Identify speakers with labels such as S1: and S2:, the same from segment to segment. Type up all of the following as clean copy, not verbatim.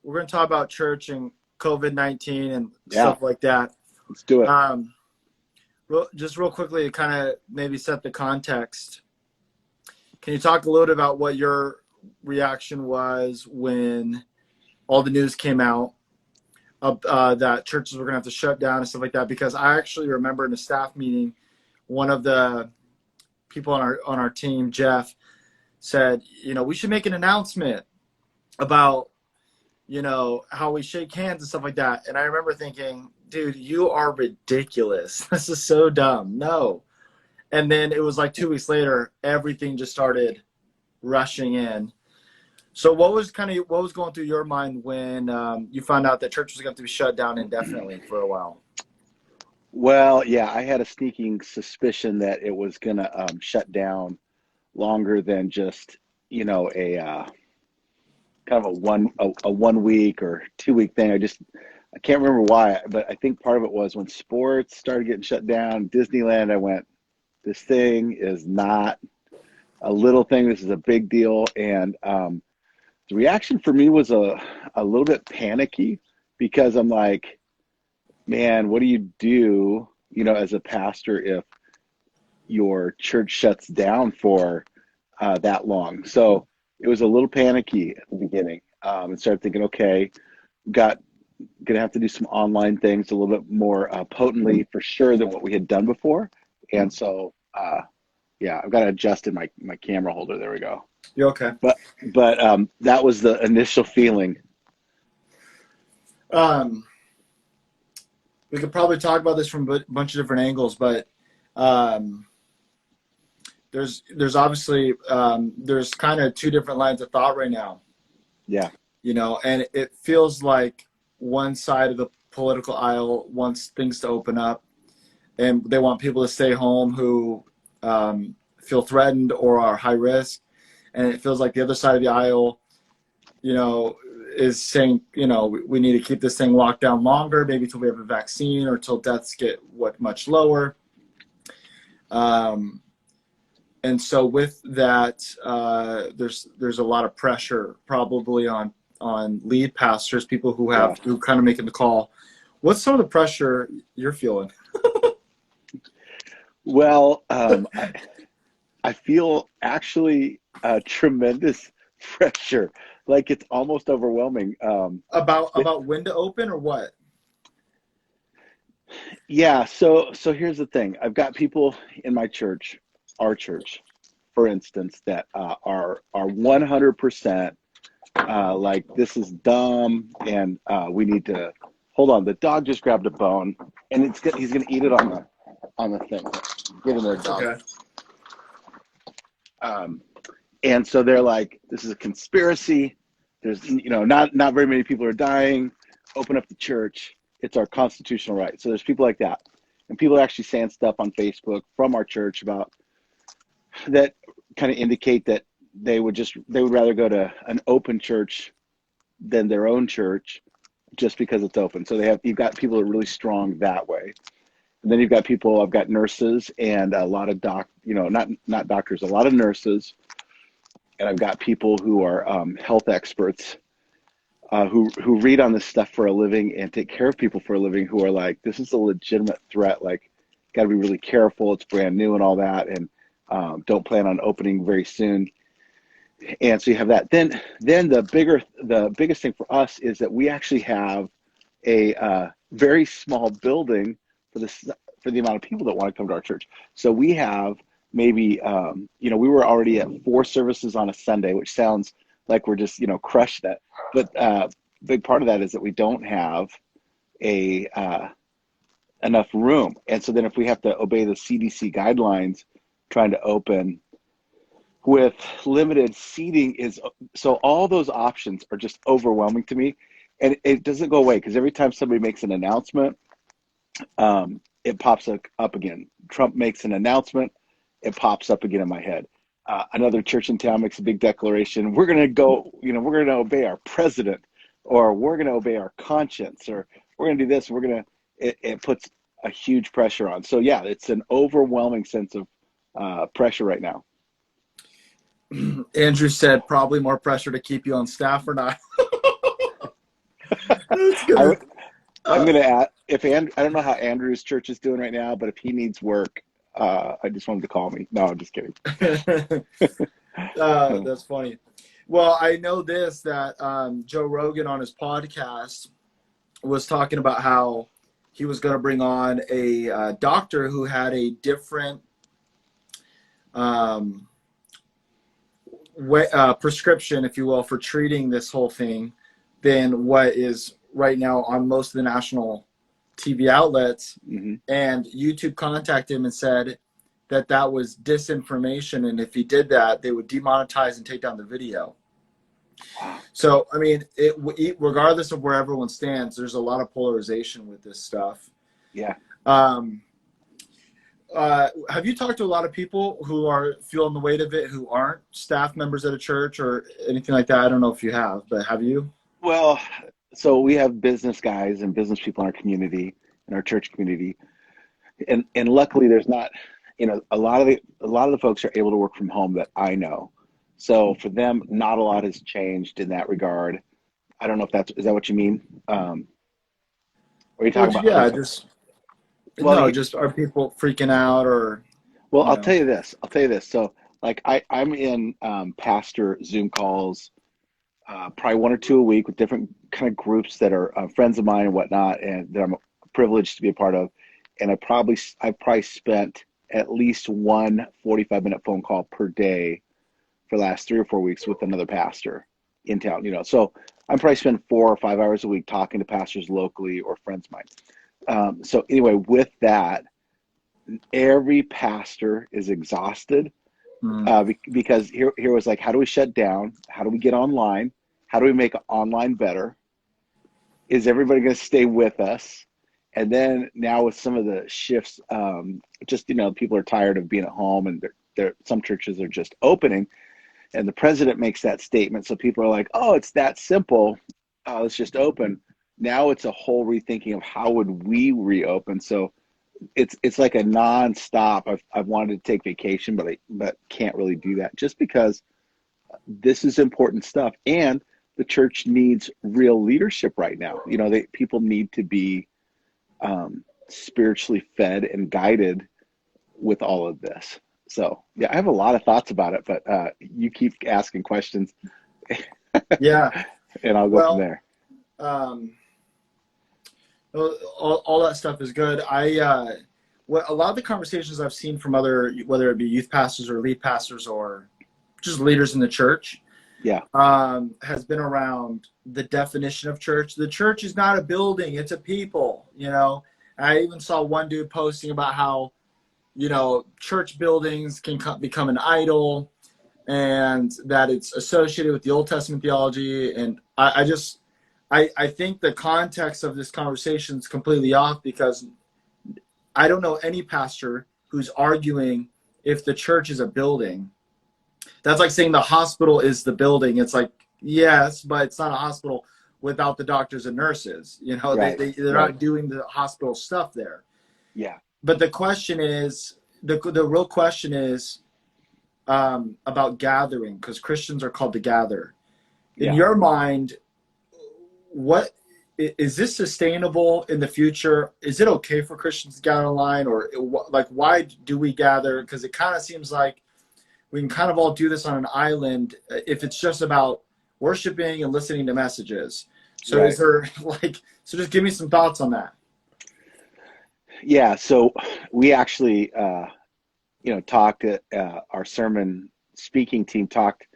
S1: we're going to talk about church and COVID-19 and stuff like that.
S2: Let's do it.
S1: Just real quickly to kind of maybe set the context. Can you talk a little bit about what your reaction was when all the news came out that churches were going to have to shut down and stuff like that? Because I actually remember in a staff meeting, one of the people on our team, Jeff, said, we should make an announcement about, how we shake hands and stuff like that. And I remember thinking, dude, you are ridiculous. This is so dumb. No. And then it was like 2 weeks later, everything just started rushing in. So what was going through your mind when you found out that church was going to be shut down indefinitely for a while?
S2: Well, yeah, I had a sneaking suspicion that it was going to shut down longer than just, a kind of a 1 week or 2 week thing. I can't remember why, but I think part of it was when sports started getting shut down, Disneyland, I went, this thing is not a little thing. This is a big deal. And the reaction for me was a little bit panicky because I'm like, man, what do you do, as a pastor if your church shuts down for that long? So it was a little panicky at the beginning, and started thinking, okay, gonna have to do some online things a little bit more potently for sure than what we had done before. And so, I've got to adjust in my camera holder. There we go.
S1: You're okay.
S2: But that was the initial feeling.
S1: We could probably talk about this from a bunch of different angles, but there's obviously there's kind of two different lines of thought right now.
S2: Yeah.
S1: And it feels like one side of the political aisle wants things to open up, and they want people to stay home who feel threatened or are high risk. And it feels like the other side of the aisle, is saying, we need to keep this thing locked down longer, maybe till we have a vaccine or till deaths get much lower. And so with that, there's a lot of pressure probably on lead pastors, people who kind of making the call. What's some of the pressure you're feeling?
S2: Well, I feel actually tremendous pressure. Like it's almost overwhelming.
S1: About when to open or what?
S2: Yeah. So here's the thing. I've got people in my church, our church, for instance, that are 100% like this is dumb, and we need to hold on. The dog just grabbed a bone, and he's gonna eat it on the thing. Get in there, dog.
S1: Okay.
S2: And so they're like, this is a conspiracy. There's, not very many people are dying. Open up the church. It's our constitutional right. So there's people like that. And people are actually saying stuff on Facebook from our church about that kind of indicate that they would rather go to an open church than their own church just because it's open. So you've got people that are really strong that way. And then you've got I've got nurses and a lot of not doctors, a lot of nurses. And I've got people who are health experts who read on this stuff for a living and take care of people for a living, who are like, this is a legitimate threat. Like, got to be really careful. It's brand new and all that. And don't plan on opening very soon. And so you have that. Then the biggest thing for us is that we actually have a very small building for the amount of people that want to come to our church. So we have maybe, we were already at 4 services on a Sunday, which sounds like we're just, crushed that. But big part of that is that we don't have enough room. And so then if we have to obey the CDC guidelines, trying to open with limited seating so all those options are just overwhelming to me. And it doesn't go away, because every time somebody makes an announcement, it pops up again. Trump makes an announcement, it pops up again in my head. Another church in town makes a big declaration. We're going to go, we're going to obey our president, or we're going to obey our conscience, or we're going to do this. It puts a huge pressure on. So yeah, it's an overwhelming sense of pressure right now.
S1: Andrew said probably more pressure to keep you on staff or not. That's
S2: I
S1: good.
S2: would, I'm gonna add if I don't know how Andrew's church is doing right now, but if he needs work, I just wanted to call me. No, I'm just kidding.
S1: That's funny. Well, I know this that Joe Rogan on his podcast was talking about how he was going to bring on a doctor who had a different um, prescription, if you will, for treating this whole thing than what is right now on most of the national TV outlets.
S2: Mm-hmm.
S1: And YouTube contacted him and said that that was disinformation, and if he did that, they would demonetize and take down the video.
S2: Wow.
S1: So, I mean, regardless of where everyone stands, there's a lot of polarization with this stuff.
S2: Yeah.
S1: Have you talked to a lot of people who are feeling the weight of it, who aren't staff members at a church or anything like that? I don't know if you have, but have you?
S2: Well, so we have business guys and business people in our community, in our church community, and luckily there's not, a lot of the folks are able to work from home that I know. So for them, not a lot has changed in that regard. I don't know if is that what you mean? Or are you talking about other folks? Well,
S1: Just are people freaking out or,
S2: well,
S1: you
S2: I'll
S1: know?
S2: tell you this. So like I'm in pastor Zoom calls, probably one or two a week with different kind of groups that are friends of mine and whatnot, and that I'm privileged to be a part of. And I probably spent at least one 45-minute phone call per day for the last 3 or 4 weeks with another pastor in town. So I'm probably spending 4 or 5 hours a week talking to pastors locally or friends of mine. So anyway, with that, every pastor is exhausted because here was like, how do we shut down? How do we get online? How do we make online better? Is everybody going to stay with us? And then now with some of the shifts, people are tired of being at home, and some churches are just opening, and the president makes that statement. So people are like, oh, it's that simple. Let's just open. Now it's a whole rethinking of how would we reopen. So it's like a nonstop. I've wanted to take vacation, but can't really do that just because this is important stuff, and the church needs real leadership right now. People need to be spiritually fed and guided with all of this. So yeah, I have a lot of thoughts about it, but you keep asking questions.
S1: Yeah.
S2: And I'll go from there.
S1: All that stuff is good. A lot of the conversations I've seen from other, whether it be youth pastors or lead pastors or just leaders in the church, has been around the definition of church. The church is not a building; it's a people. I even saw one dude posting about how, church buildings can become an idol, and that it's associated with the Old Testament theology. And I think the context of this conversation is completely off, because I don't know any pastor who's arguing if the church is a building. That's like saying the hospital is the building. It's like, yes, but it's not a hospital without the doctors and nurses.
S2: Right,
S1: they're not doing the hospital stuff there.
S2: Yeah.
S1: But the question is, the real question is about gathering, because Christians are called to gather. In your mind, what is this sustainable in the future? Is it okay for Christians to gather online, or like, why do we gather? Because it kind of seems like we can kind of all do this on an island if it's just about worshiping and listening to messages. So Is there so just give me some thoughts on that.
S2: Yeah. So we actually, talked at our sermon speaking team talked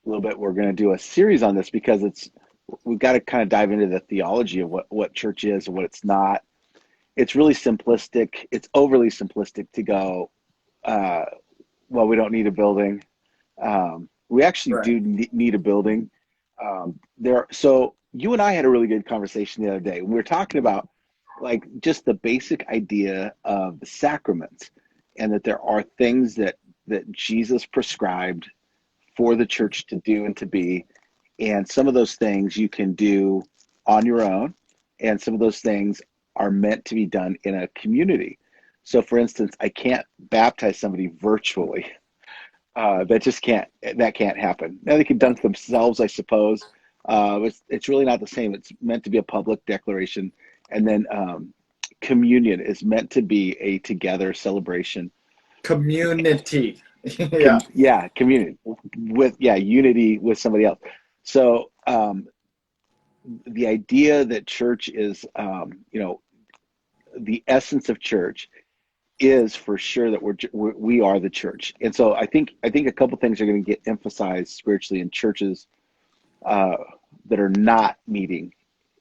S2: a little bit. We're going to do a series on this because we've got to kind of dive into the theology of what church is and what it's not. It's really simplistic. It's overly simplistic to go, well, we don't need a building. We actually do need a building. So you and I had a really good conversation the other day. We were talking about like just the basic idea of the sacraments, and that there are things that Jesus prescribed for the church to do and to be. And some of those things you can do on your own, and some of those things are meant to be done in a community. So for instance, I can't baptize somebody virtually. That can't happen. Now they can dunk themselves, I suppose, It's really not the same. It's meant to be a public declaration. And then communion is meant to be a together celebration.
S1: Community. Yeah.
S2: Yeah, communion with, yeah, unity with somebody else. So the idea that church is, the essence of church is for sure that we are the church. And so I think a couple things are going to get emphasized spiritually in churches uh, that are not meeting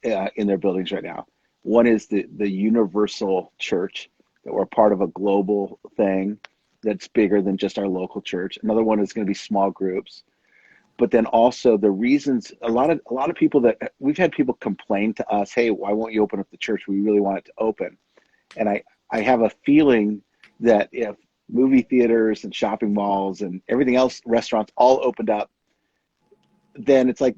S2: in their buildings right now. One is the universal church, that we're part of a global thing that's bigger than just our local church. Another one is going to be small groups. But then also the reasons, a lot of people, that we've had people complain to us, hey, why won't you open up the church? We really want it to open. And I have a feeling that if movie theaters and shopping malls and everything else, restaurants all opened up, then it's like,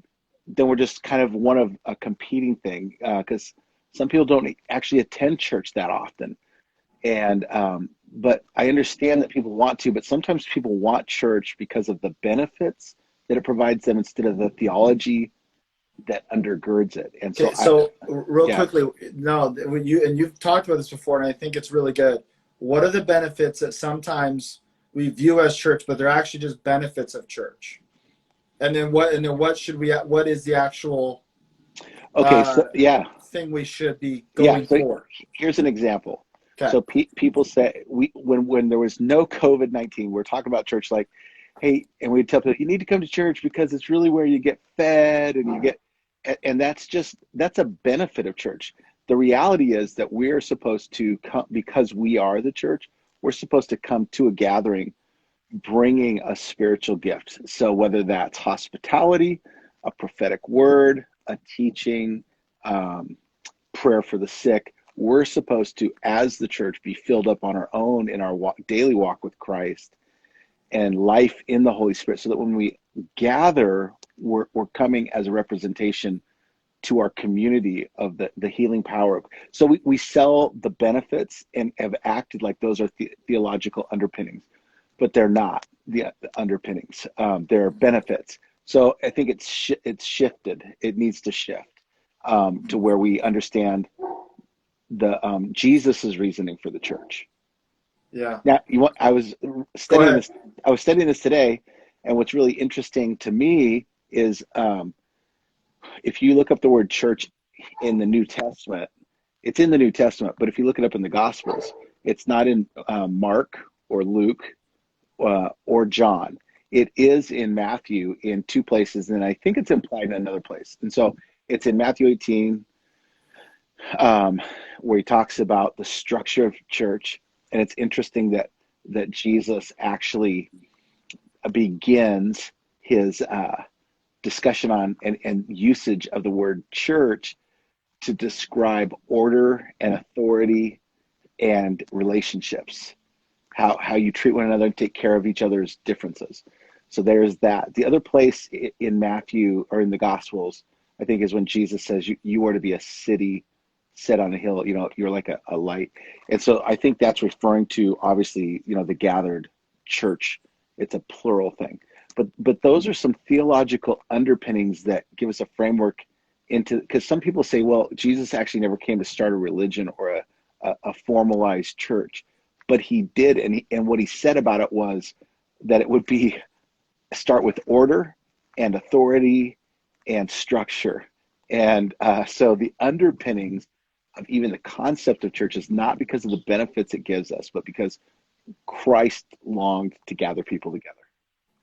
S2: then we're just kind of one of a competing thing, because some people don't actually attend church that often. And but I understand that people want to, but sometimes people want church because of the benefits that it provides them instead of the theology that undergirds it. And so
S1: Okay, so real
S2: yeah.
S1: quickly, no, when you've talked about this before, and I think it's really good. What are the benefits that sometimes we view as church, but they're actually just benefits of church? And then what should we? What is the actual
S2: Okay.
S1: uh,
S2: So yeah,
S1: thing we should be
S2: yeah.
S1: going
S2: So
S1: for?
S2: here's an example.
S1: Okay.
S2: So people say, when there was no COVID-19, we're talking about church, like, hey, and we tell people you need to come to church because it's really where you get fed and you get, and that's a benefit of church. The reality is that we're supposed to come because we are the church. We're supposed to come to a gathering bringing a spiritual gift. So whether that's hospitality, a prophetic word, a teaching, um, prayer for the sick, we're supposed to, as the church, be filled up on our own in our daily walk with Christ and life in the Holy Spirit, so that when we gather, we're coming as a representation to our community of the healing power. So we sell the benefits and have acted like those are theological underpinnings, but they're not the underpinnings. They're benefits. So I think it's shifted. It needs to shift to where we understand the Jesus's reasoning for the church.
S1: Yeah.
S2: Now, I was
S1: Go
S2: studying
S1: ahead.
S2: this. I was studying this today, and what's really interesting to me is if you look up the word church in the New Testament, it's in the New Testament. But if you look it up in the Gospels, it's not in Mark or Luke or John. It is in Matthew in two places, and I think it's implied in another place. And so it's in Matthew 18, where he talks about the structure of church. And it's interesting that Jesus actually begins his discussion on and usage of the word church to describe order and authority and relationships, how you treat one another and take care of each other's differences. So there's that. The other place in Matthew or in the Gospels, I think, is when Jesus says you are to be a city set on a hill. You're like a light. And so I think that's referring to, obviously, the gathered church. It's a plural thing. But those are some theological underpinnings that give us a framework into, because some people say, well, Jesus actually never came to start a religion or a formalized church, but he did. And what he said about it was that it would be start with order and authority and structure. And so the underpinnings of even the concept of church is not because of the benefits it gives us, but because Christ longed to gather people together.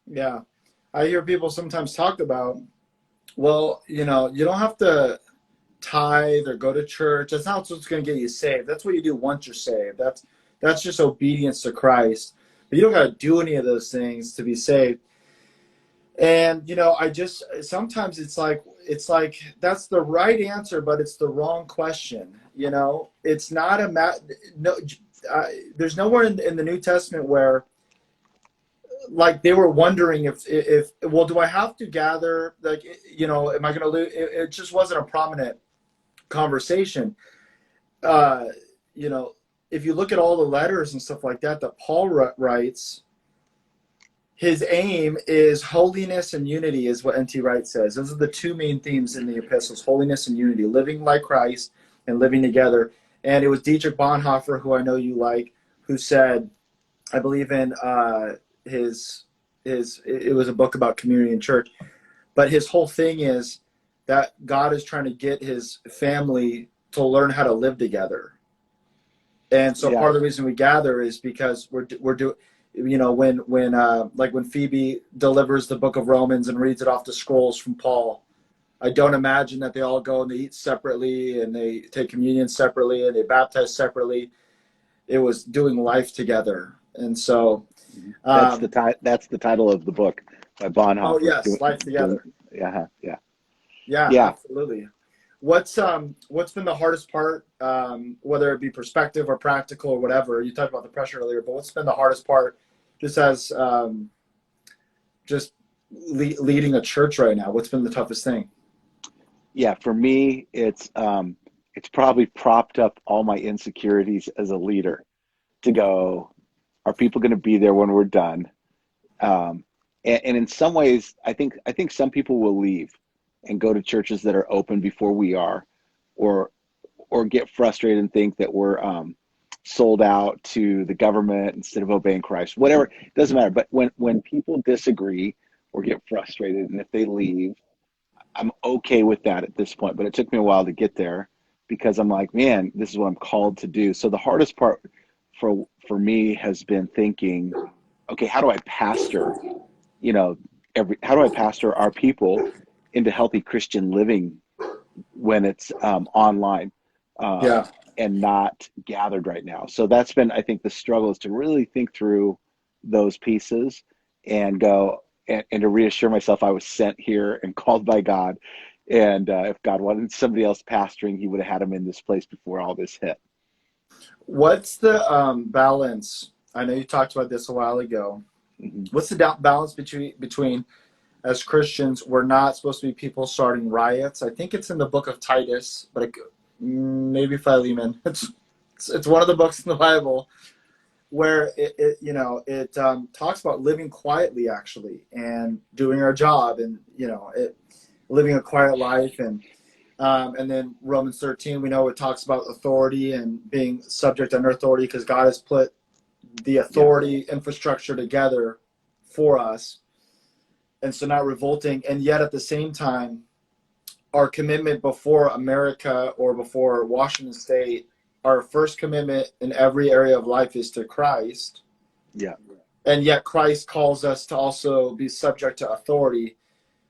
S1: Yeah. I hear people sometimes talk about, well, you don't have to tithe or go to church. That's not what's going to get you saved. That's what you do once you're saved. That's just obedience to Christ. But you don't got to do any of those things to be saved. And I just sometimes it's like that's the right answer, but it's the wrong question. It's not no. There's nowhere in the New Testament where, like, they were wondering if well, do I have to gather, like, am I going to lose? It just wasn't a prominent conversation. uh you know if you look at all the letters and stuff like that Paul writes, his aim is holiness and unity, is what N.T. Wright says. Those are the two main themes in the epistles: holiness and unity, living like Christ and living together. And it was Dietrich Bonhoeffer, who I know you like, who said, I believe in it was a book about community and church, but his whole thing is that God is trying to get his family to learn how to live together. And so
S2: Yeah.
S1: part of the reason we gather is because we're doing, when Phoebe delivers the book of Romans and reads it off the scrolls from Paul, I don't imagine that they all go and they eat separately and they take communion separately and they baptize separately. It was doing life together. And so
S2: That's the title of the book by
S1: oh
S2: Bonhoeffer.
S1: yes, life together.
S2: Yeah.
S1: Yeah,
S2: Yeah.
S1: absolutely. What's been the hardest part, whether it be perspective or practical or whatever? You talked about the pressure earlier, but what's been the hardest part, just as leading a church right now? What's been the toughest thing?
S2: Yeah, for me, it's probably propped up all my insecurities as a leader to go, are people going to be there when we're done? And in some ways, I think some people will leave and go to churches that are open before we are, or get frustrated and think that we're sold out to the government instead of obeying Christ. Whatever, it doesn't matter. But when people disagree or get frustrated, and if they leave, I'm okay with that at this point. But it took me a while to get there because I'm like, man, this is what I'm called to do. So the hardest part for me has been thinking, okay, how do I pastor? You know, how do I pastor our people into healthy Christian living when it's online
S1: Yeah.
S2: and not gathered right now? So that's been, I think, the struggle, is to really think through those pieces and go and to reassure myself I was sent here and called by God. And if God wanted somebody else pastoring, he would have had him in this place before all this hit.
S1: What's the balance? I know you talked about this a while ago.
S2: Mm-hmm.
S1: What's the balance between as Christians, we're not supposed to be people starting riots? I think it's in the book of Titus, but maybe Philemon. It's one of the books in the Bible where it talks about living quietly, actually, and doing our job, and living a quiet life, and then Romans 13, we know it talks about authority and being subject under authority because God has put the authority infrastructure together for us. And so not revolting. And yet at the same time, our commitment before America or before Washington State, our first commitment in every area of life is to Christ.
S2: Yeah.
S1: And yet Christ calls us to also be subject to authority.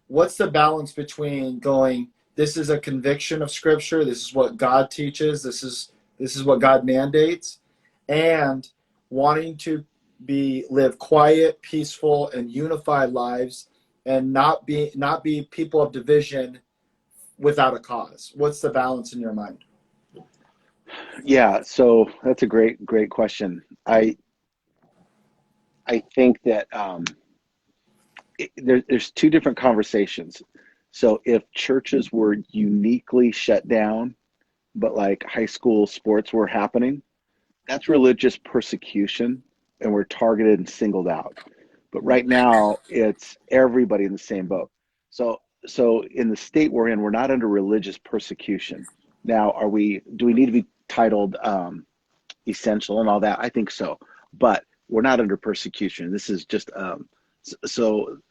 S1: What's the balance between going, this is a conviction of Scripture, this is what God teaches, this is what God mandates, and wanting to live quiet, peaceful, and unified lives, and not be people of division without a cause? What's the balance in your mind?
S2: Yeah, so that's a great question. I think that there's two different conversations. So if churches were uniquely shut down, but like high school sports were happening, that's religious persecution, and we're targeted and singled out. But right now, it's everybody in the same boat. So in the state we're in, we're not under religious persecution. Now, do we need to be titled essential and all that? I think so, but we're not under persecution. This is just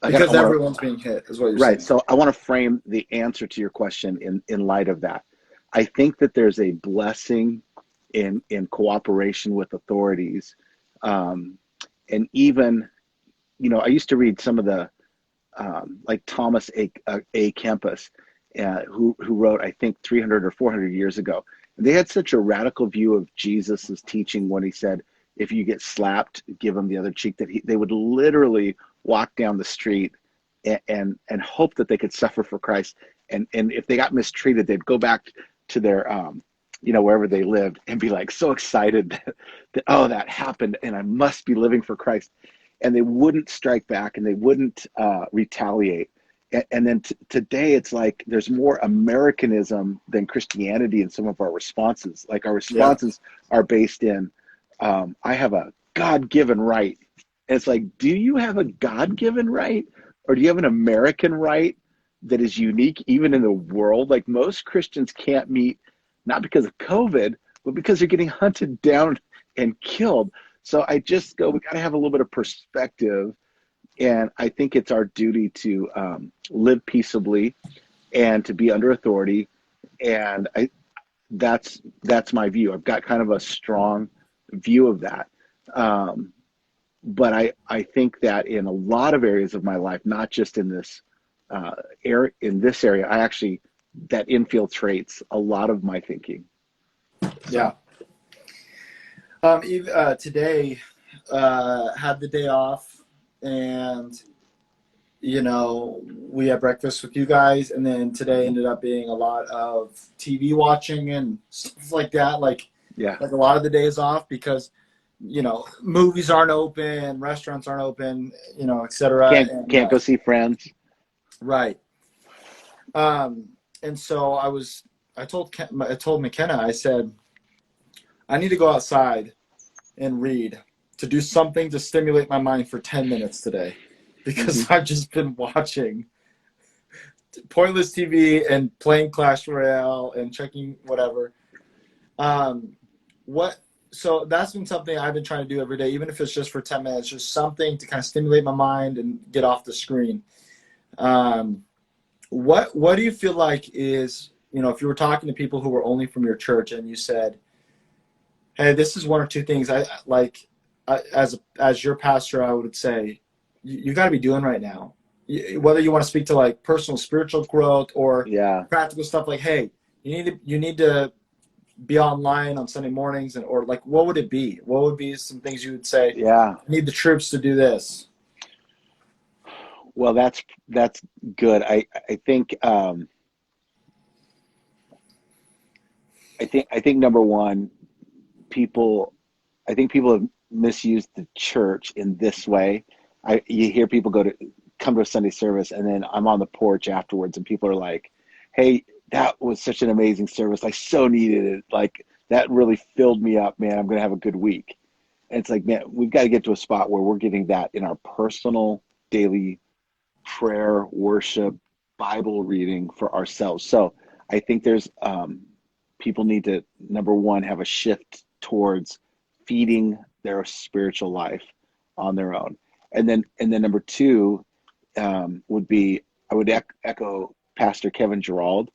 S1: because everyone's being hit, is what you're saying.
S2: right. So I want to frame the answer to your question in light of that. I think that there's a blessing in cooperation with authorities, and even, I used to read some of the like Thomas A. Kempis, who wrote, I think, 300 or 400 years ago. And they had such a radical view of Jesus's teaching when he said, if you get slapped, give them the other cheek, that they would literally walk down the street and hope that they could suffer for Christ. And if they got mistreated, they'd go back to their, wherever they lived, and be like so excited that, oh, that happened and I must be living for Christ. And they wouldn't strike back, and they wouldn't retaliate. And then today, it's like there's more Americanism than Christianity in some of our responses. Like our responses are based in, I have a God-given right And it's like, do you have a God-given right, or do you have an American right that is unique even in the world? Like, most Christians can't meet, not because of COVID, but because they're getting hunted down and killed. So I just go, we got to have a little bit of perspective. And I think it's our duty to live peaceably and to be under authority. And that's my view. I've got kind of a strong view of that. But I think that in a lot of areas of my life, not just in this area, that infiltrates a lot of my thinking.
S1: Yeah. Today, had the day off, and we had breakfast with you guys, and then today ended up being a lot of TV watching and stuff like that. Like a lot of the days off because movies aren't open, restaurants aren't open, et cetera.
S2: Can't go see friends.
S1: Right. And so I told McKenna, I said, I need to go outside and read, to do something to stimulate my mind for 10 minutes today, because I've just been watching pointless TV and playing Clash Royale and checking whatever. So that's been something I've been trying to do every day, even if it's just for 10 minutes, just something to kind of stimulate my mind and get off the screen. What do you feel like is, if you were talking to people who were only from your church and you said, hey, this is one or two things as your pastor, I would say you got to be doing right now, whether you want to speak to like personal spiritual growth or practical stuff, like, hey, you need to be online on Sunday mornings, or like, what would it be? What would be some things you would say?
S2: Yeah,
S1: I need the troops to do this.
S2: Well, that's good. I think number one, people have misused the church in this way. You hear people come to a Sunday service, and then I'm on the porch afterwards, and people are like, "Hey, that was such an amazing service. I so needed it. Like, that really filled me up, man. I'm gonna have a good week." And it's like, man, we've got to get to a spot where we're getting that in our personal daily prayer, worship, Bible reading for ourselves. So I think there's people need to, number one, have a shift towards feeding their spiritual life on their own. And then number two would be, I would echo Pastor Kevin Gerald.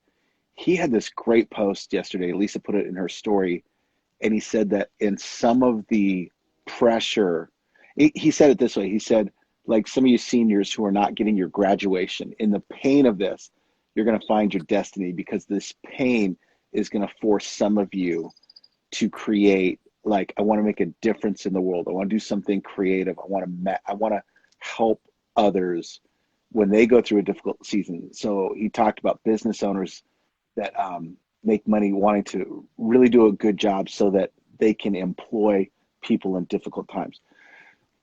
S2: He had this great post yesterday. Lisa put it in her story, and he said that in some of the pressure, he said it this way. He said, like, some of you seniors who are not getting your graduation, in the pain of this, you're going to find your destiny, because this pain is going to force some of you to create, like, I want to make a difference in the world. I want to do something creative. I want to help others when they go through a difficult season. So he talked about business owners that make money wanting to really do a good job so that they can employ people in difficult times.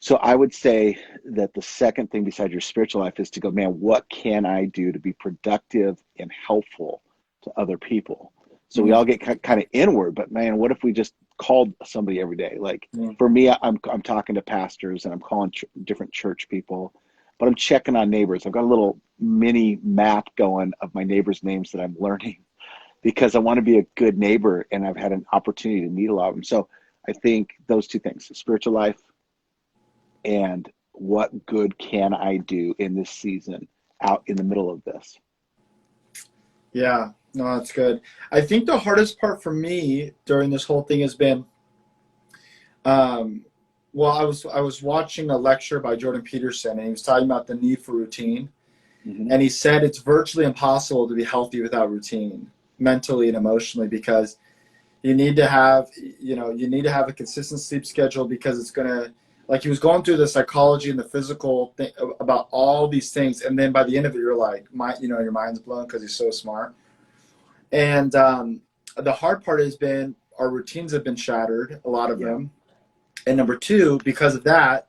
S2: So I would say that the second thing besides your spiritual life is to go, man, what can I do to be productive and helpful to other people? So we all get kind of inward, but man, what if we just called somebody every day? Like for me, I'm talking to pastors, and I'm calling different church people, but I'm checking on neighbors. I've got a little mini map going of my neighbors' names that I'm learning, because I want to be a good neighbor, and I've had an opportunity to meet a lot of them. So I think those two things, spiritual life and what good can I do in this season out in the middle of this.
S1: Yeah, no, that's good. I think the hardest part for me during this whole thing has been, well, I was watching a lecture by Jordan Peterson, and he was talking about the need for routine. And he said it's virtually impossible to be healthy without routine, mentally and emotionally, because you need to have a consistent sleep schedule, because it's going to, like, he was going through the psychology and the physical thing about all these things. And then by the end of it, you're like, your mind's blown because he's so smart. And the hard part has been our routines have been shattered, a lot of them. And number two, because of that,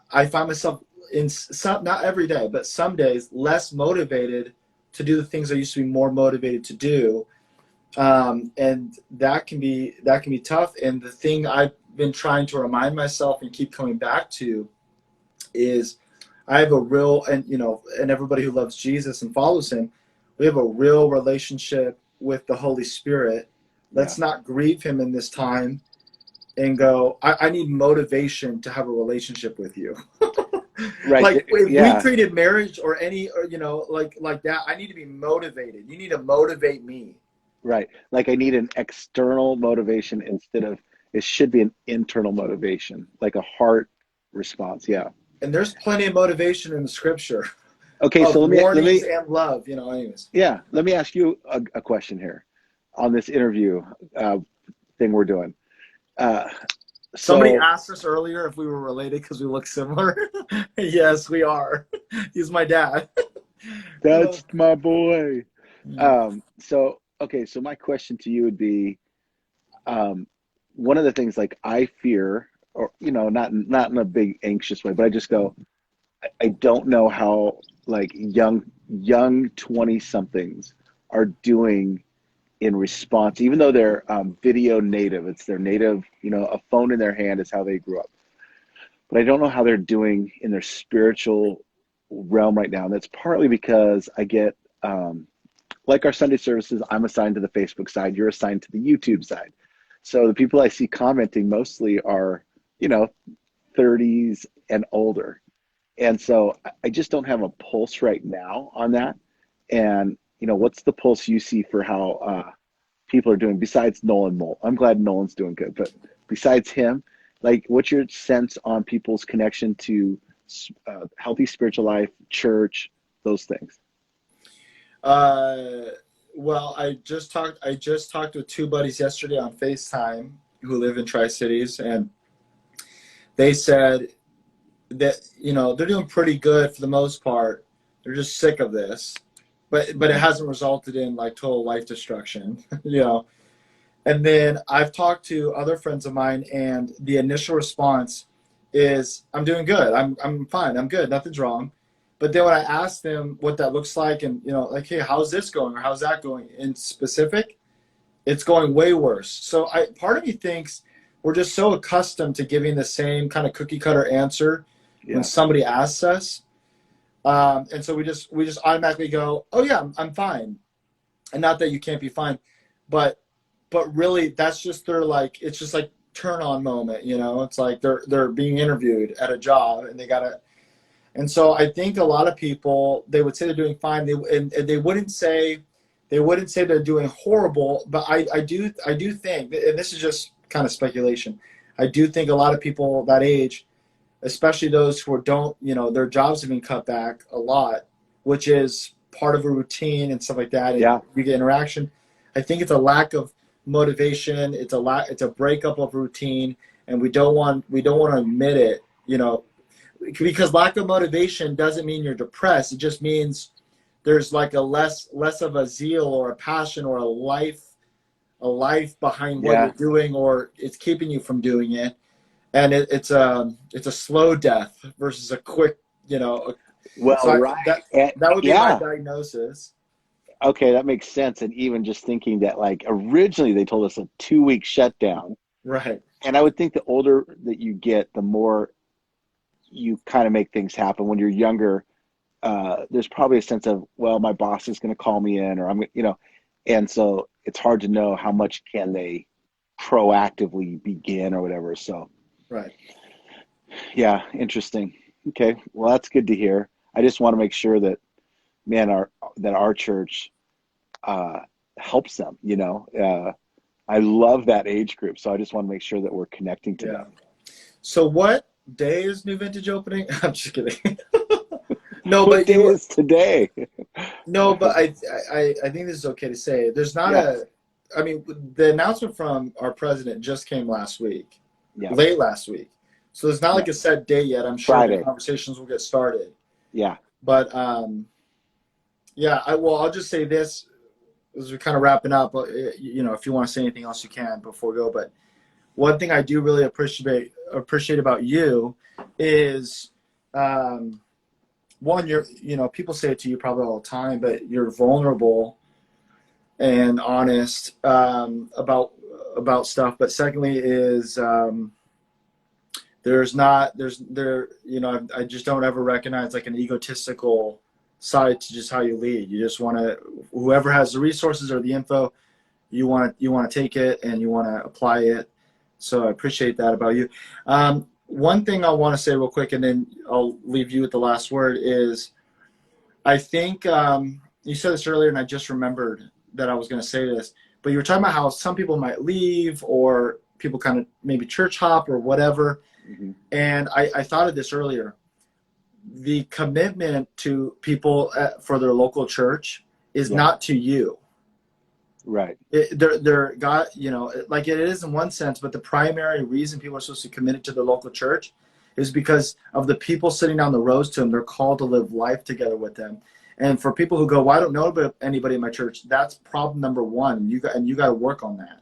S1: I find myself in some, not every day, but some days, less motivated to do the things I used to be more motivated to do. And that can be tough. And the thing been trying to remind myself and keep coming back to is I have a real, and and everybody who loves Jesus and follows him, we have a real relationship with the Holy Spirit. Let's not grieve him in this time and go, I need motivation to have a relationship with you.
S2: Right.
S1: Like if we treated marriage or any, like that, I need to be motivated. You need to motivate me.
S2: Right. Like I need an external motivation instead of, it should be an internal motivation, like a heart response. Yeah.
S1: And there's plenty of motivation in the scripture.
S2: Okay.
S1: Of
S2: So let me,
S1: and love, anyways.
S2: yeah, let me ask you a question here on this interview thing we're doing.
S1: Somebody asked us earlier if we were related because we look similar. Yes, we are. He's my dad.
S2: That's my boy. Okay, so my question to you would be, one of the things like I fear, or not in a big anxious way, but I just go, I don't know how like young 20 somethings are doing in response, even though they're video native. It's their native, a phone in their hand is how they grew up. But I don't know how they're doing in their spiritual realm right now. And that's partly because I get, like our Sunday services, I'm assigned to the Facebook side, you're assigned to the YouTube side. So the people I see commenting mostly are, 30s and older. And so I just don't have a pulse right now on that. And what's the pulse you see for how people are doing besides Nolan Molt? I'm glad Nolan's doing good, but besides him, like, what's your sense on people's connection to healthy spiritual life, church, those things?
S1: Well, I just talked with two buddies yesterday on FaceTime who live in Tri-Cities, and they said that they're doing pretty good for the most part. They're just sick of this. But it hasn't resulted in like total life destruction, And then I've talked to other friends of mine, and the initial response is, "I'm doing good. I'm fine. I'm good. Nothing's wrong." But then when I ask them what that looks like, and like, "Hey, how's this going? Or how's that going?" In specific, it's going way worse. So part of me thinks we're just so accustomed to giving the same kind of cookie cutter answer when somebody asks us. And so we just automatically go, "Oh yeah, I'm fine," and not that you can't be fine, but really that's just their like, it's just like turn on moment, It's like they're being interviewed at a job and and so I think a lot of people, they would say they're doing fine, and they wouldn't say they're doing horrible, but I do think, and this is just kind of speculation, I do think a lot of people that age, especially those who don't, their jobs have been cut back a lot, which is part of a routine and stuff like that. And you get interaction. I think it's a lack of motivation. It's a breakup of routine, and we don't want to admit it, because lack of motivation doesn't mean you're depressed. It just means there's like a less of a zeal or a passion or a life behind what you're doing, or it's keeping you from doing it. And it's a slow death versus a quick, Well,
S2: so right.
S1: That would be my diagnosis.
S2: Okay, that makes sense. And even just thinking that, like, originally they told us a 2-week shutdown.
S1: Right.
S2: And I would think the older that you get, the more you kind of make things happen. When you're younger, there's probably a sense of, well, my boss is going to call me in, or I'm, and so it's hard to know how much can they proactively begin or whatever. So.
S1: Right.
S2: Yeah, interesting. Okay, well, that's good to hear. I just want to make sure that, man, our church helps them. I love that age group, so I just want to make sure that we're connecting to them.
S1: So, what day is New Vintage opening? I'm just kidding. No,
S2: what
S1: but
S2: day is today?
S1: No, but I think this is okay to say. There's not I mean, the announcement from our president just came last week. Late last week. So there's not like a set date yet. I'm sure Friday. The conversations will get started.
S2: Yeah.
S1: But I'll just say this as we're kind of wrapping up. If you want to say anything else, you can before we go. But one thing I do really appreciate about you is, one, you're, people say it to you probably all the time, but you're vulnerable and honest about stuff. But secondly is I just don't ever recognize like an egotistical side to just how you lead. You just want to, whoever has the resources or the info, you want to take it and you want to apply it. So I appreciate that about you. One thing I want to say real quick, and then I'll leave you with the last word, is I think you said this earlier, and I just remembered that I was going to say this, but you were talking about how some people might leave, or people kind of maybe church hop or whatever.
S2: Mm-hmm.
S1: And I thought of this earlier. The commitment to people for their local church is not to you.
S2: Right.
S1: They're God, like it is in one sense, but the primary reason people are supposed to commit to the local church is because of the people sitting down the rows to them. They're called to live life together with them. And for people who go, well, I don't know anybody in my church, that's problem number one. You got to work on that.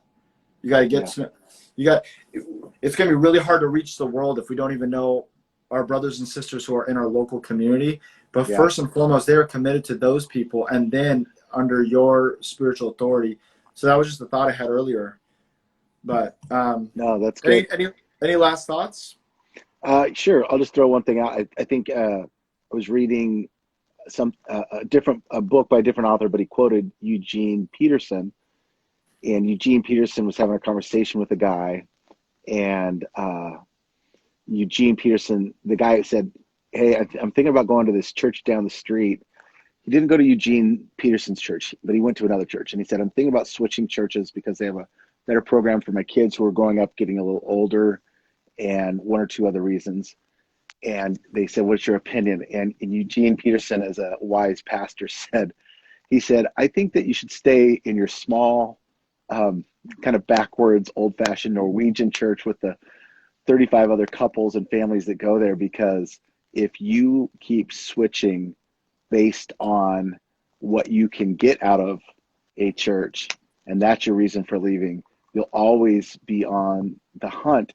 S1: You got to get to, it's going to be really hard to reach the world if we don't even know our brothers and sisters who are in our local community. But first and foremost, they are committed to those people, and then under your spiritual authority. So that was just the thought I had earlier. But
S2: no, that's great.
S1: Any last thoughts?
S2: Sure. I'll just throw one thing out. I think I was reading a book by a different author, but he quoted Eugene Peterson. And Eugene Peterson was having a conversation with a guy, and Eugene Peterson, the guy said, hey, I'm thinking about going to this church down the street. He didn't go to Eugene Peterson's church, but he went to another church. And he said, I'm thinking about switching churches because they have a better program for my kids who are growing up, getting a little older, and one or two other reasons. And they said, what's your opinion? And Eugene Peterson, as a wise pastor, he said, I think that you should stay in your small, kind of backwards, old-fashioned Norwegian church with the 35 other couples and families that go there, because if you keep switching based on what you can get out of a church, and that's your reason for leaving, you'll always be on the hunt.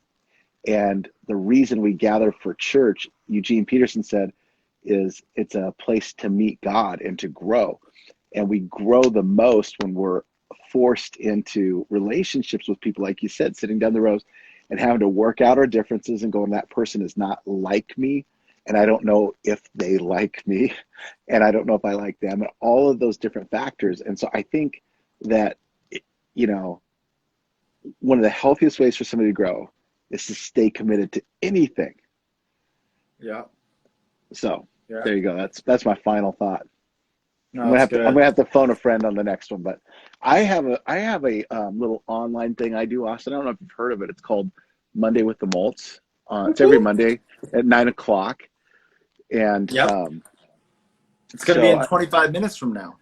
S2: And the reason we gather for church, Eugene Peterson said, is it's a place to meet God and to grow. And we grow the most when we're forced into relationships with people, like you said, sitting down the rows and having to work out our differences and going, that person is not like me, and I don't know if they like me, and I don't know if I like them, and all of those different factors. And so I think that, one of the healthiest ways for somebody to grow is to stay committed to anything.
S1: Yeah.
S2: So there you go. That's my final thought.
S1: No,
S2: I'm gonna have to phone a friend on the next one, but I have a little online thing I do, Austin. I don't know if you've heard of it. It's called Monday with the Molts. It's every Monday at 9:00, and
S1: it's gonna be in 25 minutes from now.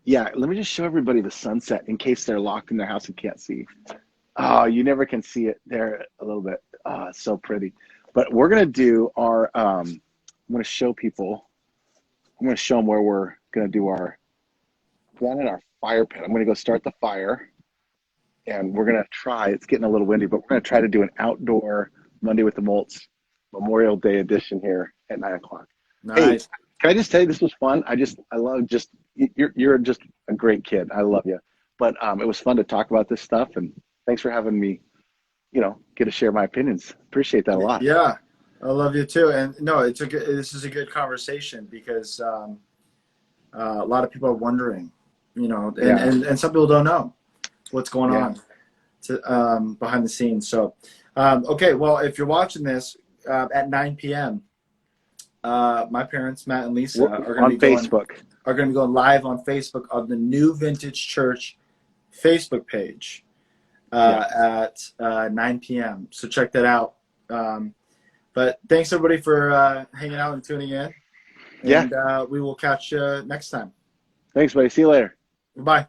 S2: Yeah, let me just show everybody the sunset in case they're locked in their house and can't see. Oh, you never can see it there a little bit. Oh, it's so pretty. But we're gonna do our. I'm gonna show people. I'm gonna show them where we're gonna do our. Down in our fire pit. I'm gonna go start the fire, and we're gonna try. It's getting a little windy, but we're gonna try to do an outdoor Monday with the Molts Memorial Day edition here at 9:00.
S1: Nice.
S2: Hey, can I just tell you this was fun? I love you're just a great kid. I love you. But it was fun to talk about this stuff, and thanks for having me, get to share my opinions. Appreciate that a lot.
S1: Yeah, I love you too. And no, this is a good conversation because a lot of people are wondering, and some people don't know what's going on behind the scenes. So, okay, well, if you're watching this at 9 p.m., my parents, Matt and Lisa, are going to be going live on Facebook on the New Vintage Church Facebook page at 9 p.m. So check that out. But thanks everybody for hanging out and tuning in. And we will catch you next time.
S2: Thanks, buddy. See you later.
S1: Bye.